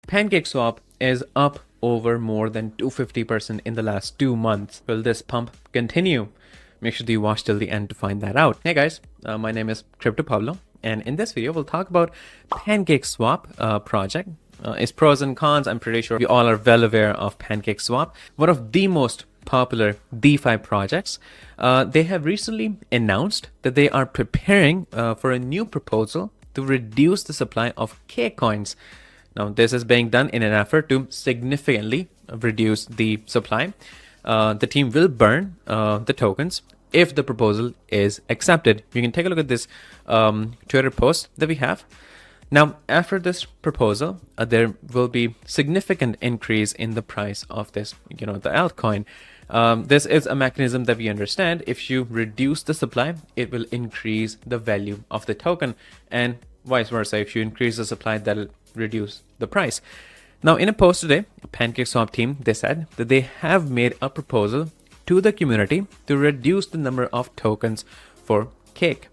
PancakeSwap is up over more than 250% in the last 2 months. Will this pump continue? Make sure that you watch till the end to find that out. Hey guys, my name is Crypto Pablo, and in this video we'll talk about PancakeSwap project. Its pros and cons. I'm pretty sure you all are well aware of PancakeSwap, one of the most popular DeFi projects. They have recently announced that they are preparing for a new proposal to reduce the supply of cake coins. Now, this is being done in an effort to significantly reduce the supply. The team will burn the tokens if the proposal is accepted. You can take a look at this Twitter post that we have. Now, after this proposal, there will be significant increase in the price of this, the altcoin. This is a mechanism that we understand. If you reduce the supply, it will increase the value of the token, and vice versa. If you increase the supply, that'll reduce the price. Now, in a post today, PancakeSwap team, they said that they have made a proposal to the community to reduce the number of tokens for cake.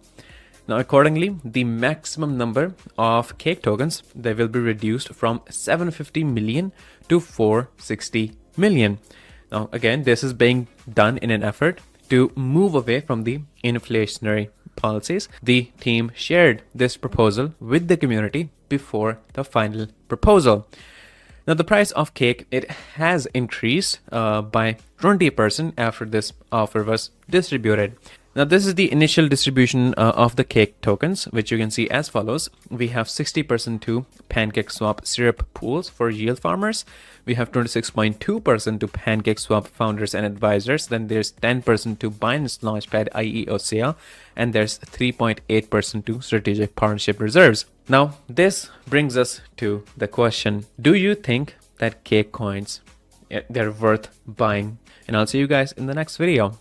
Now, accordingly, the maximum number of cake tokens, they will be reduced from 750 million to 460 million. Now, again, this is being done in an effort to move away from the inflationary policies. The team shared this proposal with the community before the final proposal. Now, the price of cake, it has increased by 20% after this offer was distributed. Now, this is the initial distribution of the cake tokens, which you can see as follows. We have 60% to PancakeSwap syrup pools for yield farmers. We have 26.2% to PancakeSwap founders and advisors. Then there's 10% to Binance Launchpad IEO sale. And there's 3.8% to strategic partnership reserves. Now, this brings us to the question, do you think that cake coins, they're worth buying? And I'll see you guys in the next video.